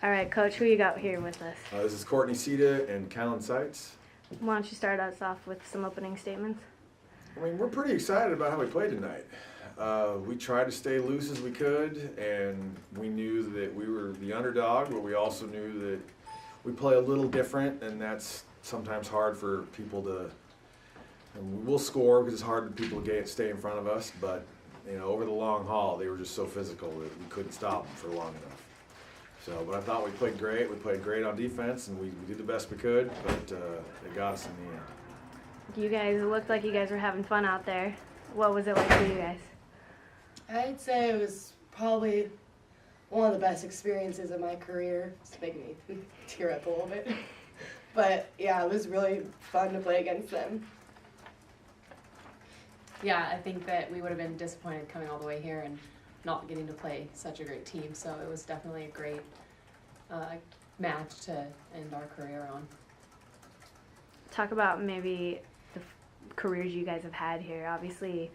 All right, Coach, who you got here with us? This is Courtney Cita and Callan Seitz. Why don't you start us off with some opening statements? I mean, we're pretty excited about how we played tonight. We tried to stay loose as we could, and we knew that we were the underdog, but we also knew that we play a little different, and that's sometimes hard for people to. And we'll score because it's hard for people to stay in front of us, but over the long haul, they were just so physical that we couldn't stop them for long enough. So, but I thought we played great. We played great on defense, and we did the best we could, but they got us in the end. You guys, it looked like you guys were having fun out there. What was it like for you guys? I'd say it was probably one of the best experiences of my career. It's making me tear up a little bit. But yeah, it was really fun to play against them. Yeah, I think that we would have been disappointed coming all the way here and not getting to play such a great team. So it was definitely a great match to end our career on. Talk about maybe the careers you guys have had here. Obviously,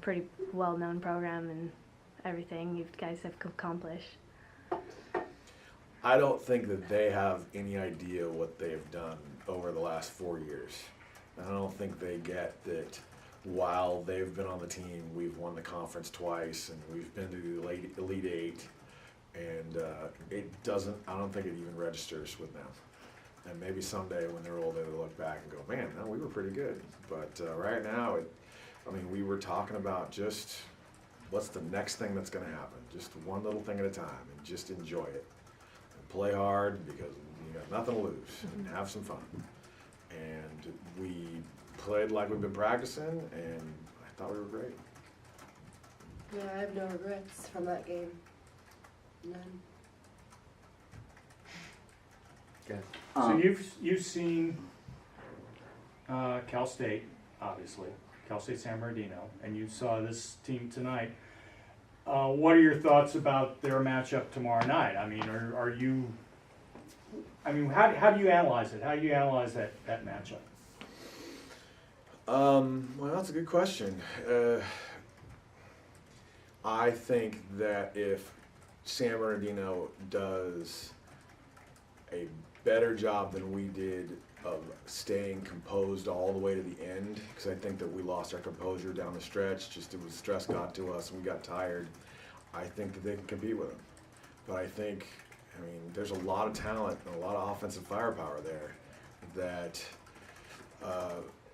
pretty well-known program and everything you guys have accomplished. I don't think that they have any idea what they've done over the last 4 years. I don't think they get that while they've been on the team, we've won the conference twice and we've been to the Elite Eight, and I don't think it even registers with them. And maybe someday when they're older, they'll look back and go, man, no, we were pretty good. But right now, we were talking about just what's the next thing that's going to happen. Just one little thing at a time, and just enjoy it. And play hard because you got nothing to lose, and have some fun. And we played like we've been practicing, and I thought we were great. Yeah, I have no regrets from that game. None. Okay. So you've seen Cal State, obviously, Cal State San Bernardino, and you saw this team tonight. What are your thoughts about their matchup tomorrow night? I mean, how do you analyze it? How do you analyze that matchup? Well, that's a good question. I think that if San Bernardino does a better job than we did of staying composed all the way to the end, because I think that we lost our composure down the stretch. Stress got to us and we got tired. I think that they can compete with them. But I think, there's a lot of talent and a lot of offensive firepower there that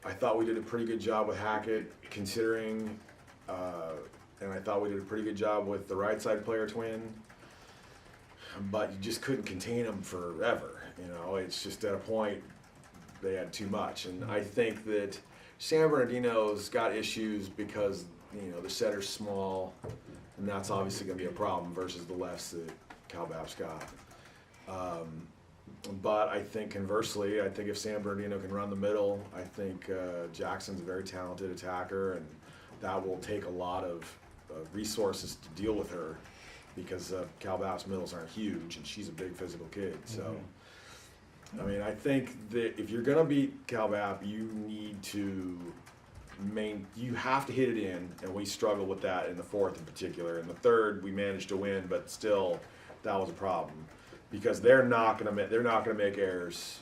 I thought we did a pretty good job with Hackett, considering, and I thought we did a pretty good job with the right side player twin. But you just couldn't contain them forever. It's just at a point they had too much. And I think that San Bernardino's got issues because, the setter's small, and that's obviously going to be a problem versus the lefts that Cal Bap's got. But I think conversely, if San Bernardino can run the middle, I think Jackson's a very talented attacker, and that will take a lot of resources to deal with her, because Cal Bap's middles aren't huge, and she's a big physical kid. So, I think that if you're going to beat Cal Bap, you need to you have to hit it in, and we struggled with that in the fourth in particular. In the third, we managed to win, but still, that was a problem, because they're not going to make errors.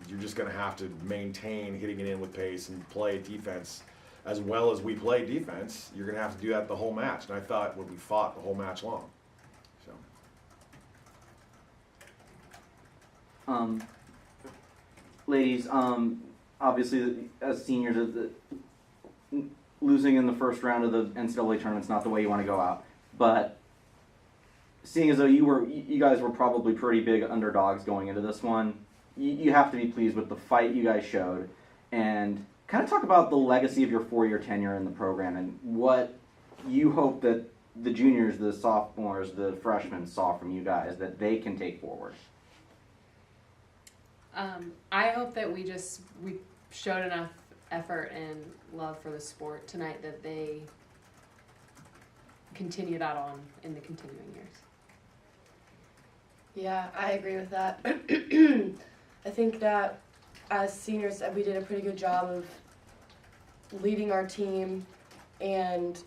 You're just going to have to maintain hitting it in with pace and play defense as well as we play defense. You're going to have to do that the whole match, and I thought we fought the whole match long. So. Ladies, obviously as seniors, losing in the first round of the NCAA tournament's not the way you want to go out. But seeing as though you guys were probably pretty big underdogs going into this one, you have to be pleased with the fight you guys showed, and kind of talk about the legacy of your 4-year tenure in the program and what you hope that the juniors, the sophomores, the freshmen saw from you guys that they can take forward. I hope that we showed enough effort and love for the sport tonight that they continue that on in the continuing years. Yeah, I agree with that. I think that as seniors, we did a pretty good job of leading our team, and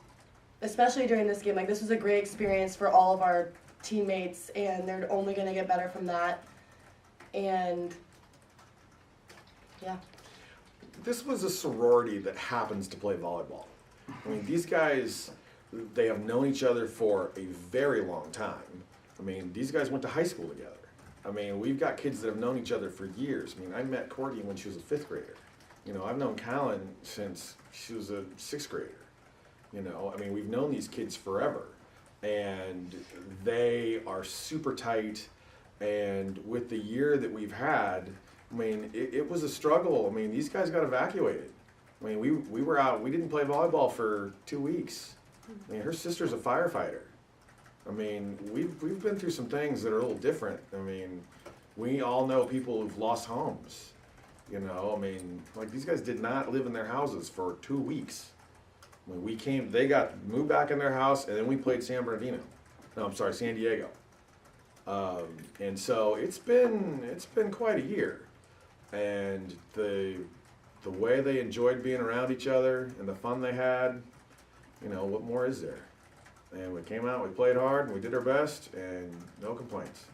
especially during this game, this was a great experience for all of our teammates, and they're only going to get better from that. And yeah. This was a sorority that happens to play volleyball. I mean, these guys, they have known each other for a very long time. I mean, these guys went to high school together. I mean, we've got kids that have known each other for years. I mean, I met Courtney when she was a 5th grader. You know, I've known Callan since she was a 6th grader. You know, I mean, we've known these kids forever. And they are super tight. And with the year that we've had, I mean, it was a struggle. I mean, these guys got evacuated. I mean, we were out, we didn't play volleyball for 2 weeks. I mean, her sister's a firefighter. I mean, we've been through some things that are a little different. I mean, we all know people who've lost homes. You know, I mean, like these guys did not live in their houses for 2 weeks. When we came, they got moved back in their house, and then we played San Bernardino. No, I'm sorry, San Diego. And so it's been quite a year. And the way they enjoyed being around each other and the fun they had, you know, what more is there? And we came out, we played hard, and we did our best, and no complaints.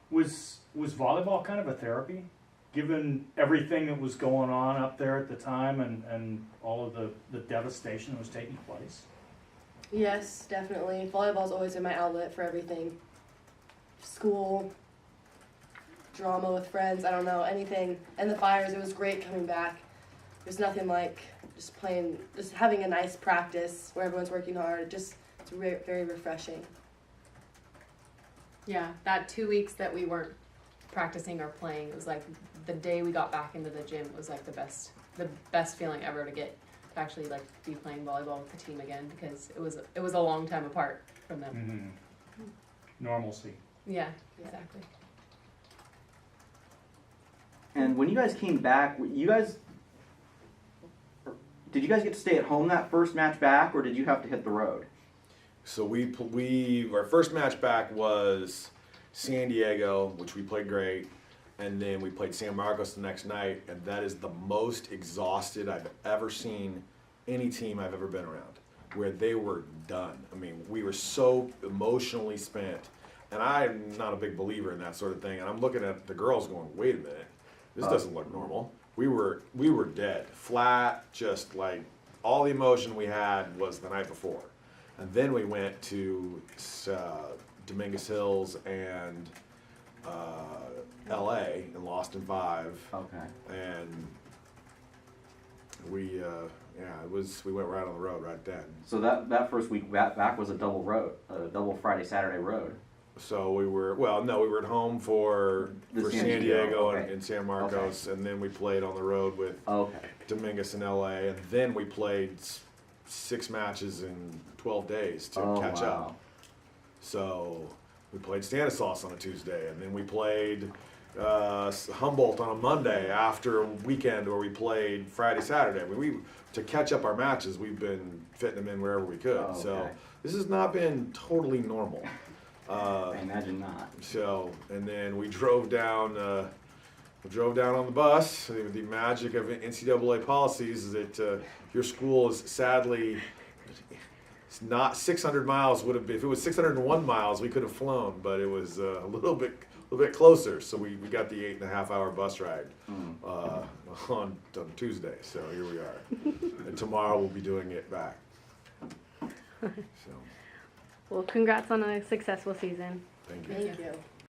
Was volleyball kind of a therapy, given everything that was going on up there at the time and all of the devastation that was taking place? Yes, definitely. Volleyball's always been my outlet for everything. School, drama with friends, I don't know, anything. And the Fires, it was great coming back. There's nothing like just playing, just having a nice practice where everyone's working hard. It's very refreshing. Yeah, that 2 weeks that we weren't practicing or playing, it was like the day we got back into the gym was like the best feeling ever to get to actually like be playing volleyball with the team again, because it was a long time apart from them. Mm-hmm. Normalcy. Yeah, exactly. And when you guys came back, did you guys get to stay at home that first match back, or did you have to hit the road? So our first match back was San Diego, which we played great, and then we played San Marcos the next night, and that is the most exhausted I've ever seen any team I've ever been around, where they were done. I mean, we were so emotionally spent, and I'm not a big believer in that sort of thing, and I'm looking at the girls going, wait a minute, this doesn't look normal. We were dead, flat, just like all the emotion we had was the night before. And then we went to Dominguez Hills and LA and lost in 5. Okay. And we went right on the road right then. So that first week back was a double Friday, Saturday road. So we were at home for San Diego and San Marcos, and then we played on the road with Dominguez in LA, and then we played 6 matches in 12 days to catch up. So we played Stanislaus on a Tuesday, and then we played Humboldt on a Monday after a weekend where we played Friday, Saturday. I mean, to catch up our matches, we've been fitting them in wherever we could. So this has not been totally normal. I imagine not. So, and then we drove down on the bus. The magic of NCAA policies is that your school is sadly, it's not 600 miles would have been. If it was 601 miles, we could have flown, but it was a little bit closer. So we got the 8.5-hour bus ride on Tuesday. So here we are, and tomorrow we'll be doing it back. So. Well, congrats on a successful season. Thank you. Thank you.